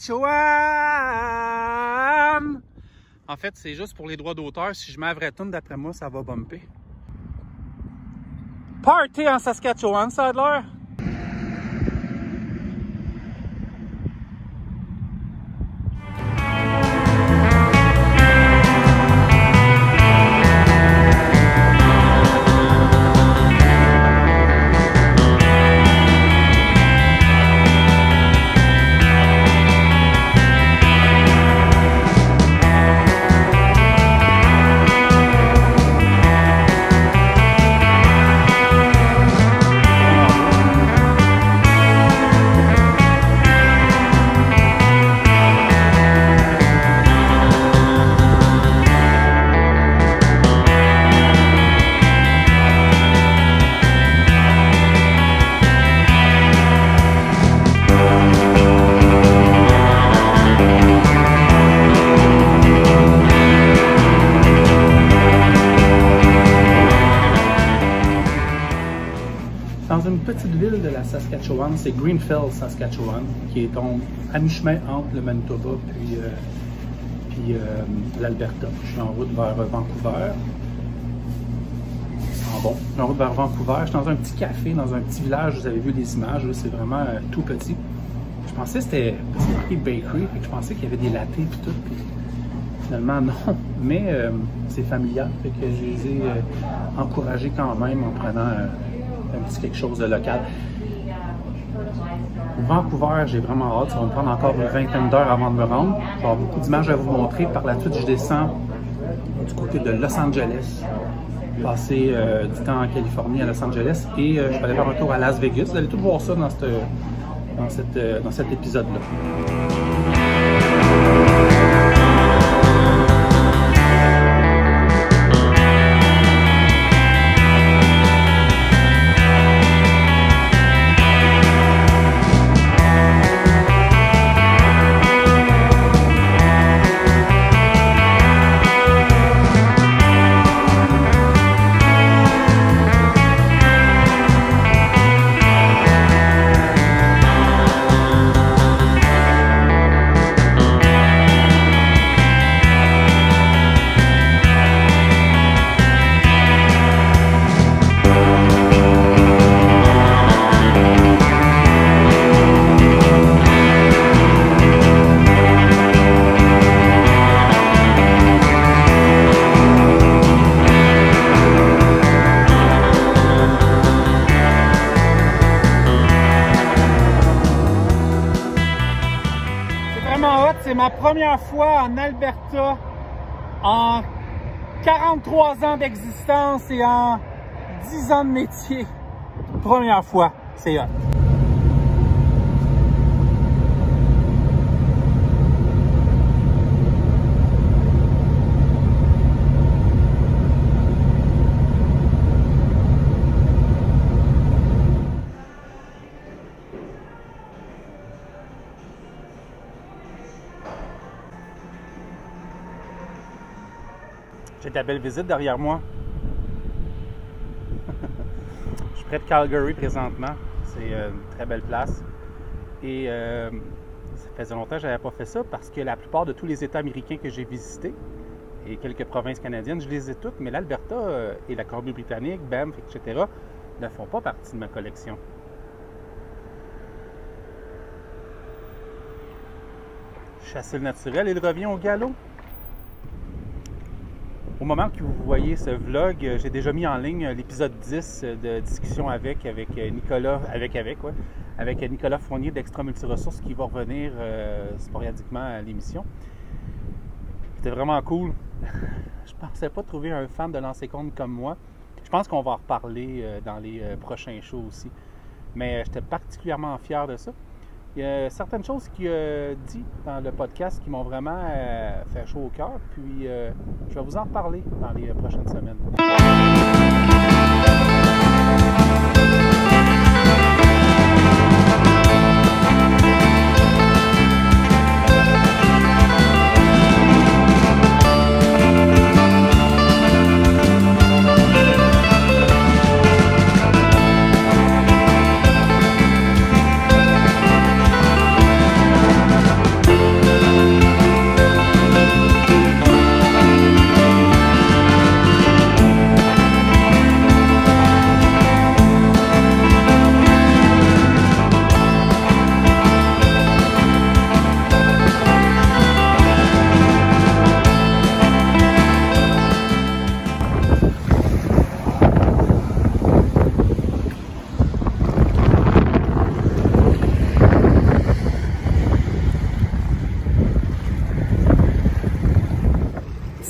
Saskatchewan! En fait, c'est juste pour les droits d'auteur. Si je mets la vraie tune, d'après moi, ça va bumper. Party en Saskatchewan, ça a l'air. Dans une petite ville de la Saskatchewan, c'est Greenfield, Saskatchewan, qui est à mi-chemin entre le Manitoba puis l'Alberta. Je suis en route vers Vancouver. Ça sent bon. Je suis en route vers Vancouver. Je suis dans un petit café, dans un petit village. Vous avez vu des images, c'est vraiment tout petit. Je pensais que c'était marqué bakery, et je pensais qu'il y avait des lattés et tout. Puis finalement, non. Mais c'est familial, fait que je les ai encouragés quand même en prenant un petit quelque chose de local. Vancouver, j'ai vraiment hâte. Ça va me prendre encore une vingtaine d'heures avant de me rendre. Je vais avoir beaucoup d'images à vous montrer. Par la suite, je descends du côté de Los Angeles. Passer du temps en Californie à Los Angeles. Et je vais aller faire un tour à Las Vegas. Vous allez tout voir ça dans cet épisode-là. C'est ma première fois en Alberta en 43 ans d'existence et en 10 ans de métier. Première fois, c'est hot. J'ai de la belle visite derrière moi. Je suis près de Calgary présentement. C'est une très belle place. Et ça faisait longtemps que je n'avais pas fait ça parce que la plupart de tous les États américains que j'ai visités et quelques provinces canadiennes, je les ai toutes, mais l'Alberta et la Colombie-Britannique, Banff, etc. ne font pas partie de ma collection. Chasser le naturel, il revient au galop. Au moment que vous voyez ce vlog, j'ai déjà mis en ligne l'épisode 10 de discussion avec Nicolas Fournier d'Extra Multiressources qui va revenir sporadiquement à l'émission. C'était vraiment cool. Je pensais pas trouver un fan de lancer compte comme moi. Je pense qu'on va en reparler dans les prochains shows aussi. Mais j'étais particulièrement fier de ça. Il y a certaines choses qu'il a dit dans le podcast qui m'ont vraiment fait chaud au cœur. Puis je vais vous en reparler dans les prochaines semaines.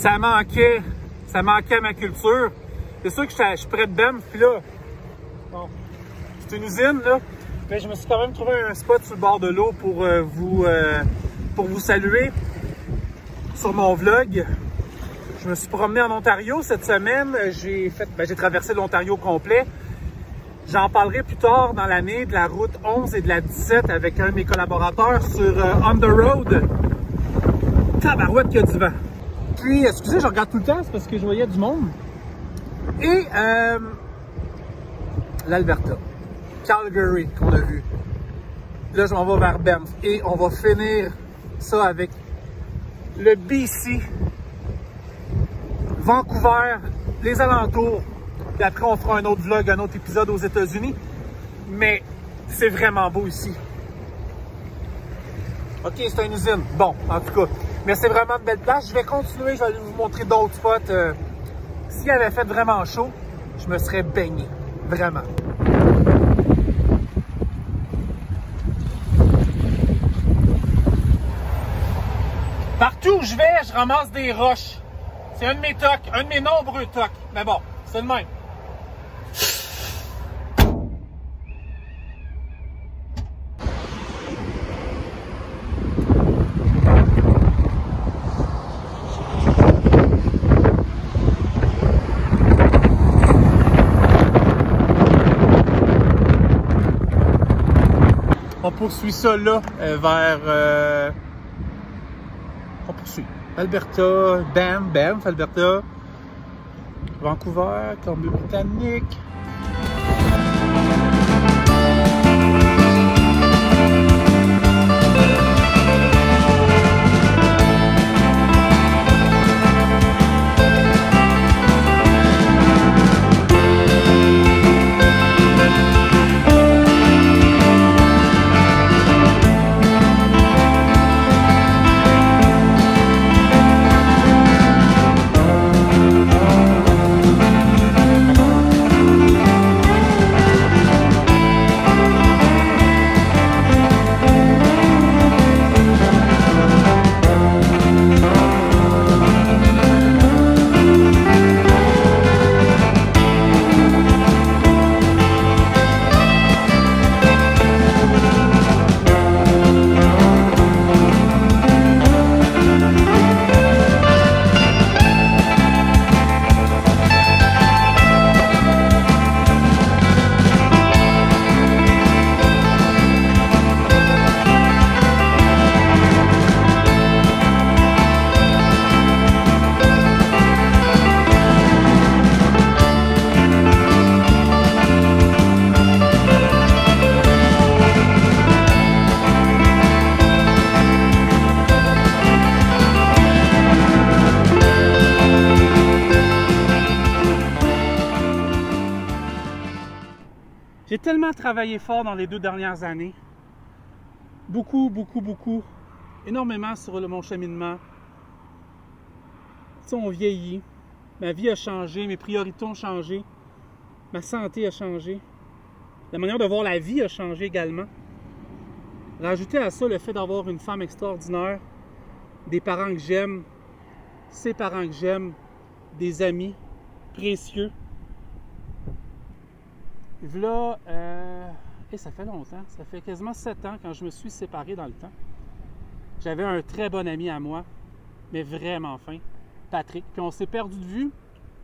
ça manquait à ma culture. C'est sûr que je suis près de Banff, puis là, bon, c'est une usine, là, mais je me suis quand même trouvé un spot sur le bord de l'eau pour vous saluer sur mon vlog. Je me suis promené en Ontario cette semaine. J'ai traversé l'Ontario complet. J'en parlerai plus tard dans l'année de la route 11 et de la 17 avec un de mes collaborateurs sur On the Road. Tabarouette qu'il y a du vent. Puis, excusez, je regarde tout le temps, c'est parce que je voyais du monde. Et l'Alberta, Calgary qu'on a vu. Là, je m'en vais vers Banff. Et on va finir ça avec le BC, Vancouver, les alentours. Puis après, on fera un autre vlog, un autre épisode aux États-Unis. Mais c'est vraiment beau ici. OK, c'est une usine. Bon, en tout cas. Mais c'est vraiment de belles places. Je vais continuer, je vais aller vous montrer d'autres spots. S'il avait fait vraiment chaud, je me serais baigné. Vraiment. Partout où je vais, je ramasse des roches. C'est un de mes tocs, un de mes nombreux tocs. Mais bon, c'est le même. On poursuit ça là, vers... on poursuit. Alberta, Banff, Alberta, Vancouver, Colombie-Britannique. J'ai tellement travaillé fort dans les 2 dernières années. Beaucoup, énormément sur mon cheminement. Tu sais, on vieillit. Ma vie a changé, mes priorités ont changé. Ma santé a changé. La manière de voir la vie a changé également. Rajouter à ça le fait d'avoir une femme extraordinaire, des parents que j'aime, ses parents que j'aime, des amis précieux. Là, ça fait longtemps, ça fait quasiment 7 ans quand je me suis séparé dans le temps. J'avais un très bon ami à moi, mais vraiment fin, Patrick. Puis on s'est perdu de vue,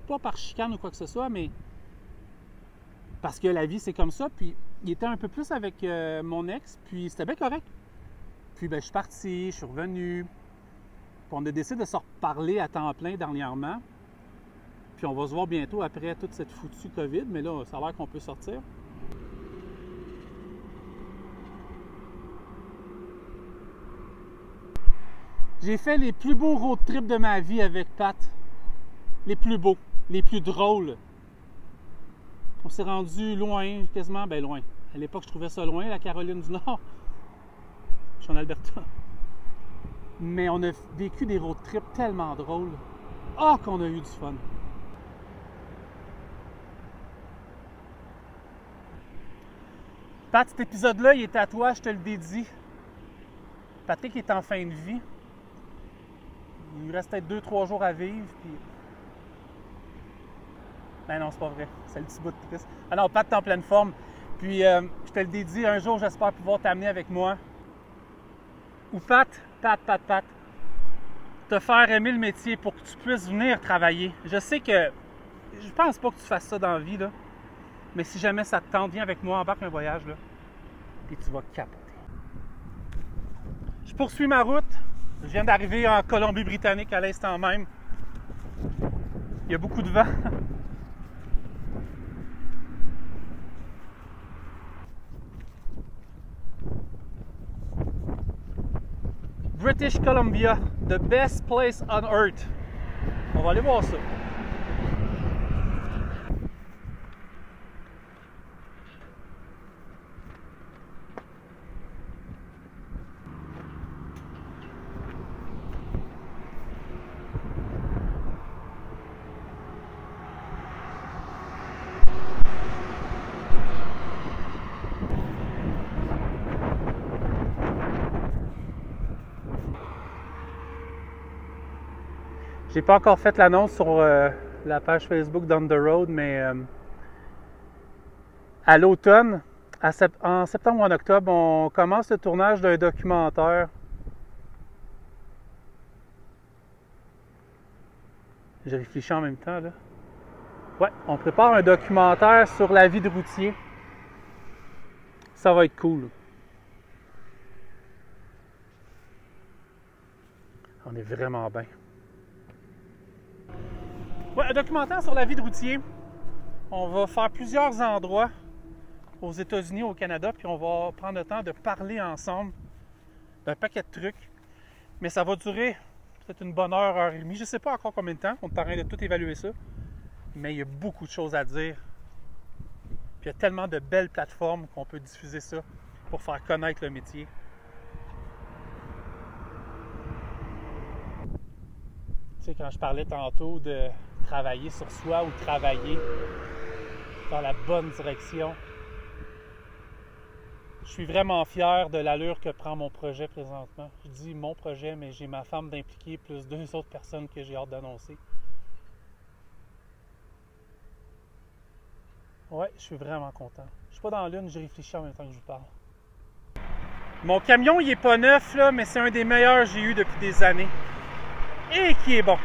pas par chicane ou quoi que ce soit, mais parce que la vie c'est comme ça. Puis il était un peu plus avec mon ex, puis c'était bien correct. Puis ben, je suis parti, je suis revenu. Puis on a décidé de se reparler à temps plein dernièrement. Puis on va se voir bientôt après toute cette foutue COVID, mais là, ça a l'air qu'on peut sortir. J'ai fait les plus beaux road trips de ma vie avec Pat. Les plus beaux, les plus drôles. On s'est rendu loin, quasiment, ben loin. À l'époque, je trouvais ça loin, la Caroline du Nord. Je suis en Alberta. Mais on a vécu des road trips tellement drôles. Ah, qu'on a eu du fun! Pat, cet épisode-là, il est à toi, je te le dédie. Patrick est en fin de vie. Il nous reste peut-être 2-3 jours à vivre, puis... Ben non, c'est pas vrai. C'est le petit bout de triste. Ah non, Pat, t'es en pleine forme. Puis, je te le dédie, un jour, j'espère pouvoir t'amener avec moi. Ou Pat, te faire aimer le métier pour que tu puisses venir travailler. Je sais que... Je pense pas que tu fasses ça dans la vie, là. Mais si jamais ça te tente, viens avec moi, embarque un voyage, là. Puis tu vas capoter. Je poursuis ma route. Je viens d'arriver en Colombie-Britannique à l'instant même. Il y a beaucoup de vent. British Columbia, the best place on earth. On va aller voir ça. J'ai pas encore fait l'annonce sur la page Facebook Down the Road, mais à l'automne, en septembre ou en octobre, on commence le tournage d'un documentaire. Je réfléchis en même temps, là. Ouais, on prépare un documentaire sur la vie de routier. Ça va être cool. On est vraiment bien. Ouais, un documentaire sur la vie de routier. On va faire plusieurs endroits aux États-Unis, au Canada, puis on va prendre le temps de parler ensemble d'un paquet de trucs. Mais ça va durer peut-être une bonne heure et demie. Je ne sais pas encore combien de temps. On est en train de tout évaluer ça. Mais il y a beaucoup de choses à dire. Puis il y a tellement de belles plateformes qu'on peut diffuser ça pour faire connaître le métier. Tu sais, quand je parlais tantôt de travailler sur soi ou travailler dans la bonne direction, je suis vraiment fier de l'allure que prend mon projet présentement. Je dis mon projet, mais j'ai ma femme d'impliquer plus 2 autres personnes que j'ai hâte d'annoncer. Ouais, je suis vraiment content. Je suis pas dans l'une, je réfléchis en même temps que je vous parle. Mon camion, il est pas neuf, là, mais c'est un des meilleurs que j'ai eu depuis des années. Et qui est bon.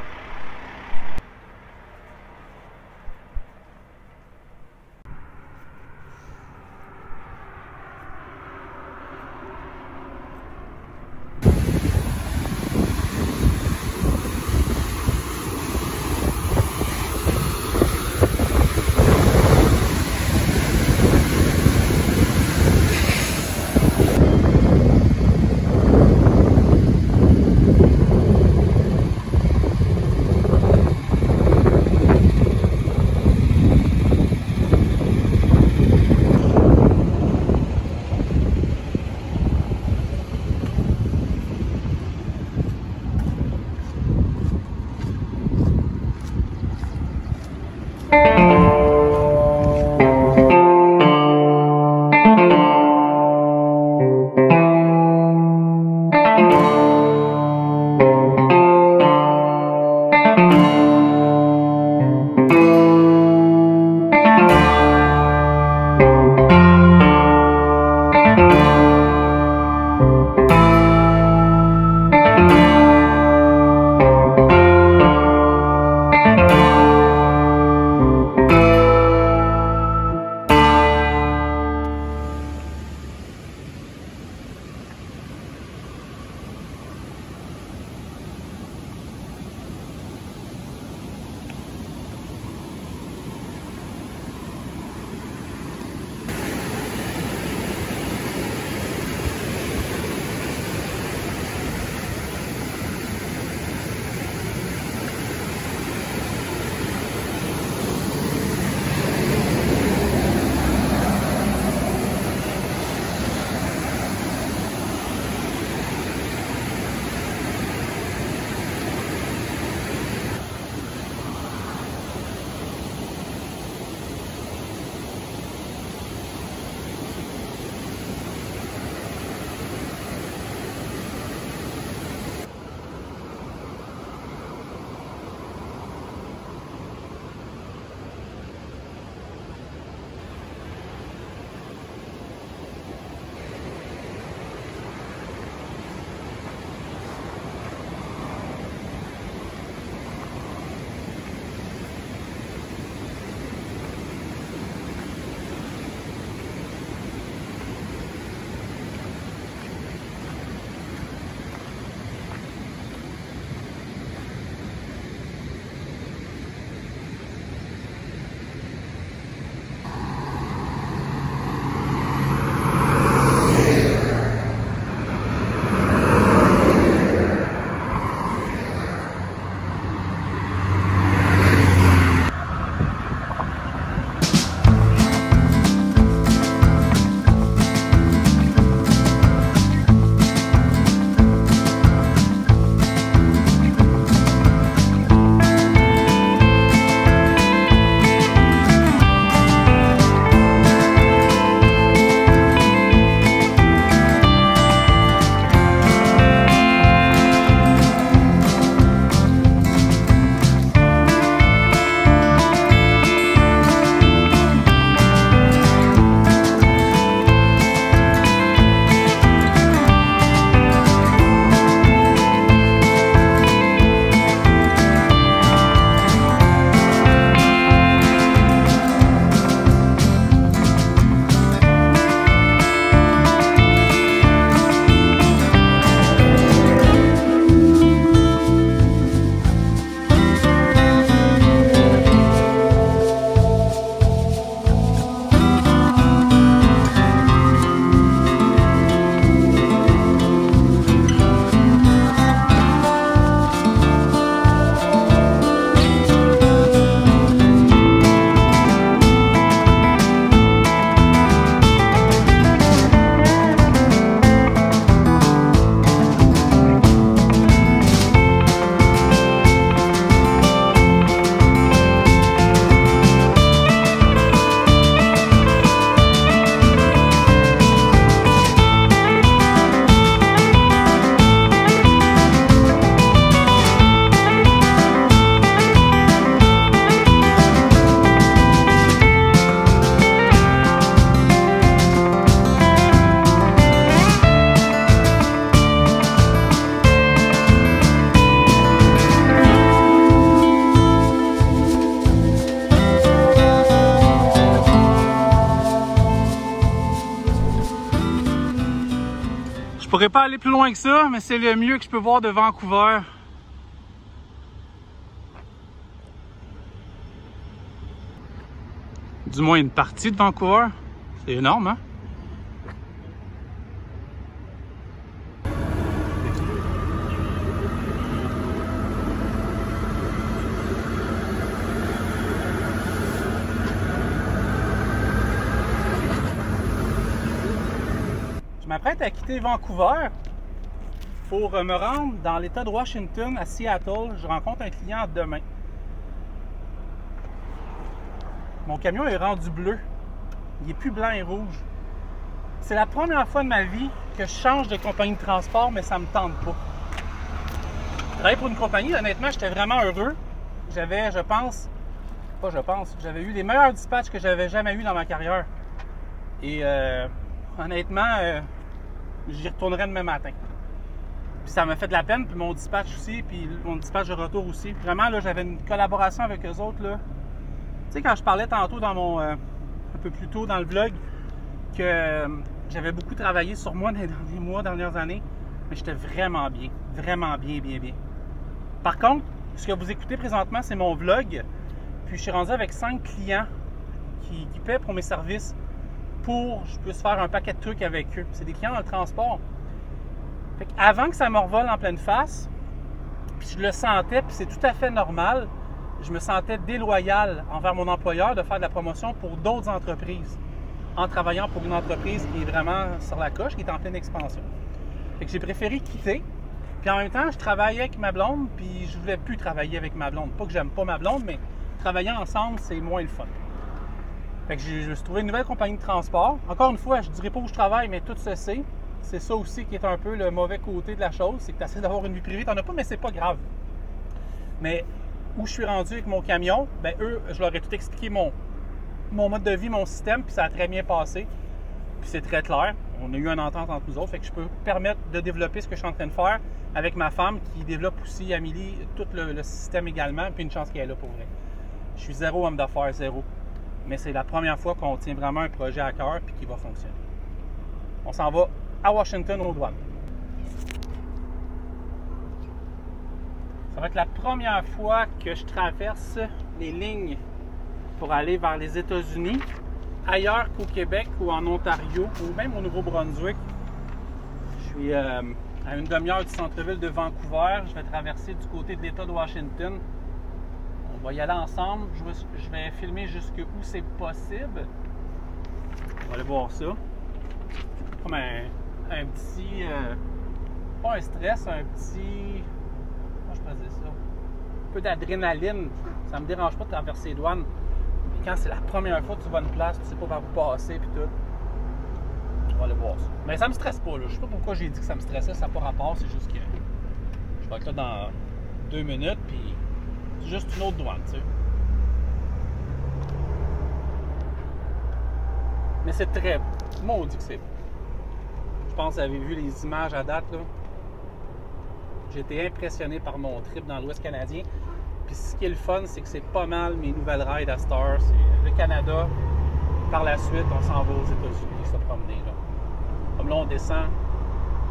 pourrais pas aller plus loin que ça, mais c'est le mieux que je peux voir de Vancouver. Du moins une partie de Vancouver. C'est énorme, hein? Je m'apprête à quitter Vancouver pour me rendre dans l'État de Washington, à Seattle. Je rencontre un client demain. Mon camion est rendu bleu. Il n'est plus blanc et rouge. C'est la première fois de ma vie que je change de compagnie de transport, mais ça ne me tente pas. Travailler pour une compagnie, honnêtement, j'étais vraiment heureux. J'avais, j'avais eu les meilleurs dispatchs que j'avais jamais eu dans ma carrière. Et honnêtement, j'y retournerai demain matin. Puis ça m'a fait de la peine, puis mon dispatch aussi, puis mon dispatch de retour aussi. Vraiment, là, j'avais une collaboration avec eux autres, là. Tu sais, quand je parlais tantôt dans mon... un peu plus tôt dans le vlog, que j'avais beaucoup travaillé sur moi dans les derniers mois, dernières années, mais j'étais vraiment bien. Vraiment bien, bien, bien. Par contre, ce que vous écoutez présentement, c'est mon vlog. Puis je suis rendu avec 5 clients qui paient pour mes services pour que je puisse faire un paquet de trucs avec eux. C'est des clients dans le transport. Fait avant que ça me revole en pleine face, puis je le sentais, puis c'est tout à fait normal, je me sentais déloyal envers mon employeur de faire de la promotion pour d'autres entreprises en travaillant pour une entreprise qui est vraiment sur la coche, qui est en pleine expansion. Fait que j'ai préféré quitter. Puis en même temps, je travaillais avec ma blonde, puis je voulais plus travailler avec ma blonde. Pas que j'aime pas ma blonde, mais travailler ensemble, c'est moins le fun. Fait que je me suis trouvé une nouvelle compagnie de transport. Encore une fois, je ne dirais pas où je travaille, mais tout se sait. C'est ça aussi qui est un peu le mauvais côté de la chose, c'est que tu essaies d'avoir une vie privée, tu n'en as pas, mais c'est pas grave. Mais où je suis rendu avec mon camion, ben eux, je leur ai tout expliqué mon mode de vie, mon système, puis ça a très bien passé. Puis c'est très clair. On a eu une entente entre nous autres, fait que je peux permettre de développer ce que je suis en train de faire avec ma femme qui développe aussi, Amélie, tout le système également, puis une chance qu'elle est là pour vrai. Je suis zéro homme d'affaires, zéro. Mais c'est la première fois qu'on tient vraiment un projet à cœur puis qui va fonctionner. On s'en va à Washington aux douanes. Ça va être la première fois que je traverse les lignes pour aller vers les États-Unis, ailleurs qu'au Québec ou en Ontario ou même au Nouveau-Brunswick. Je suis à une demi-heure du centre-ville de Vancouver. Je vais traverser du côté de l'État de Washington. On va y aller ensemble. Je vais filmer jusqu'où c'est possible. On va aller voir ça. Comme un petit... pas un stress, un petit... Comment je pourrais dire ça? Un peu d'adrénaline. Ça me dérange pas de traverser les douanes. Mais quand c'est la première fois que tu vas à une place, tu sais pas par où passer puis tout. On va aller voir ça. Mais ça me stresse pas, là. Je sais pas pourquoi j'ai dit que ça me stressait, ça n'a pas rapport, c'est juste que je vais être là dans 2 minutes, puis c'est juste une autre douane, tu sais. Mais c'est très beau. Maudit que c'est beau. Je pense que vous avez vu les images à date, là. J'ai été impressionné par mon trip dans l'Ouest canadien. Puis ce qui est le fun, c'est que c'est pas mal mes nouvelles rides à Star. C'est le Canada. Par la suite, on s'en va aux États-Unis se promener, là. Comme là, on descend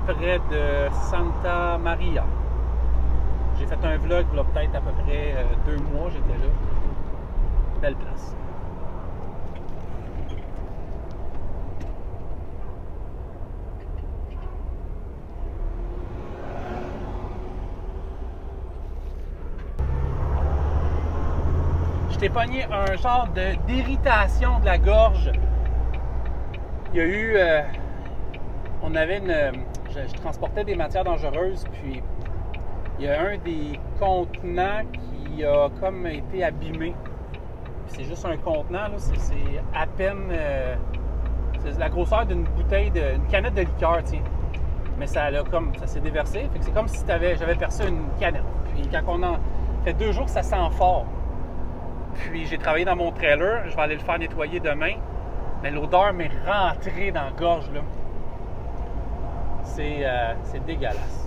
près de Santa Maria. J'ai fait un vlog, là, peut-être à peu près 2 mois, j'étais là. Belle place. J'ai pogné un genre d'irritation de la gorge. Il y a eu... on avait je transportais des matières dangereuses, puis il y a un des contenants qui a comme été abîmé. C'est juste un contenant, là, c'est à peine... c'est la grosseur d'une bouteille, une canette de liqueur, tiens. Mais ça s'est déversé. Fait que c'est comme si j'avais percé une canette. Puis quand on en fait 2 jours que ça sent fort. Puis j'ai travaillé dans mon trailer, je vais aller le faire nettoyer demain. Mais l'odeur m'est rentrée dans la gorge, là. C'est dégueulasse.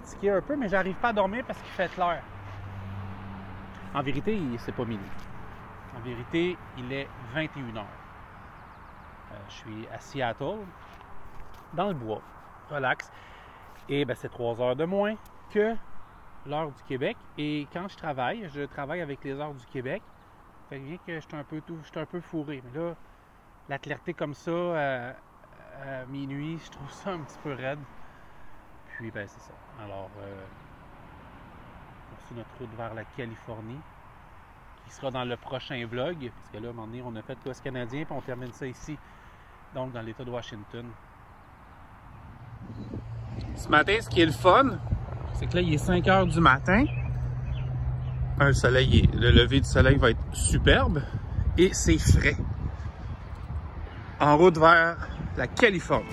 fatigué un peu, mais j'arrive pas à dormir parce qu'il fait clair. En vérité, c'est pas minuit. En vérité, il est 21h. Je suis à Seattle, dans le bois, relax. Et ben, c'est 3 heures de moins que l'heure du Québec. Et quand je travaille avec les heures du Québec. Fait bien que j'étais un peu fourré. Mais là, la clarté comme ça, à minuit, je trouve ça un petit peu raide. Puis, ben, c'est ça. Alors, on suit notre route vers la Californie, qui sera dans le prochain vlog. Parce que là, à un moment donné, on a fait l'Ouest canadien, puis on termine ça ici, donc dans l'État de Washington. Ce matin, ce qui est le fun, c'est que là, il est 5 heures du matin. Le lever du soleil va être superbe et c'est frais. En route vers la Californie.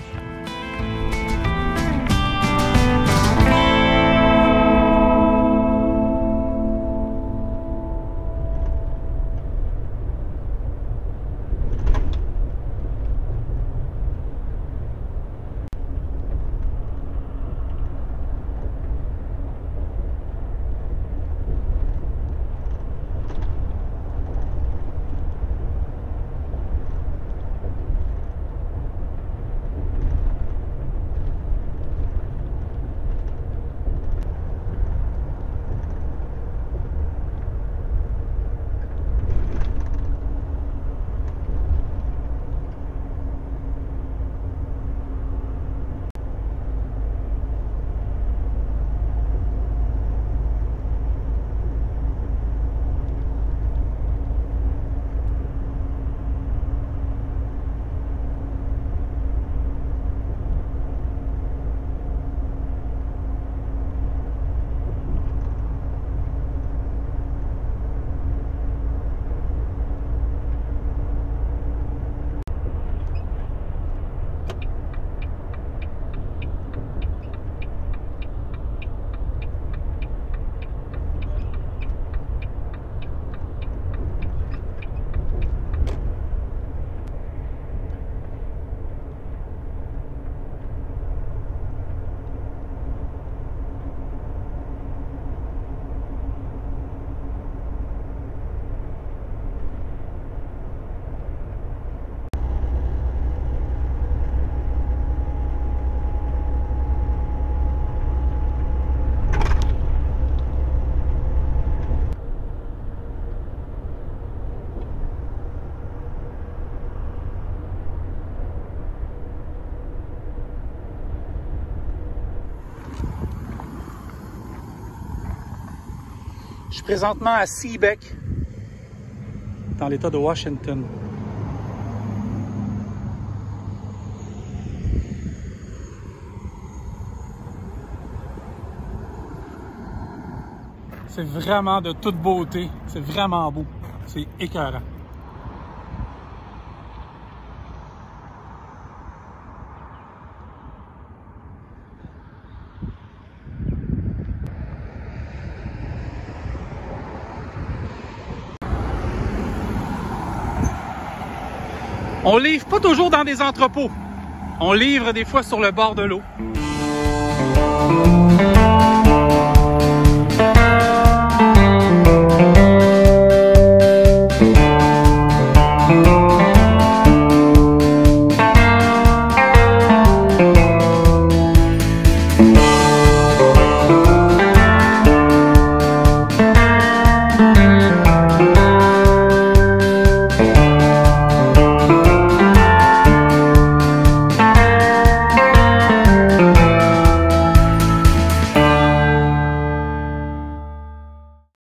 Je suis présentement à Seebeck, dans l'État de Washington. C'est vraiment de toute beauté. C'est vraiment beau. C'est écœurant. On livre pas toujours dans des entrepôts. On livre des fois sur le bord de l'eau.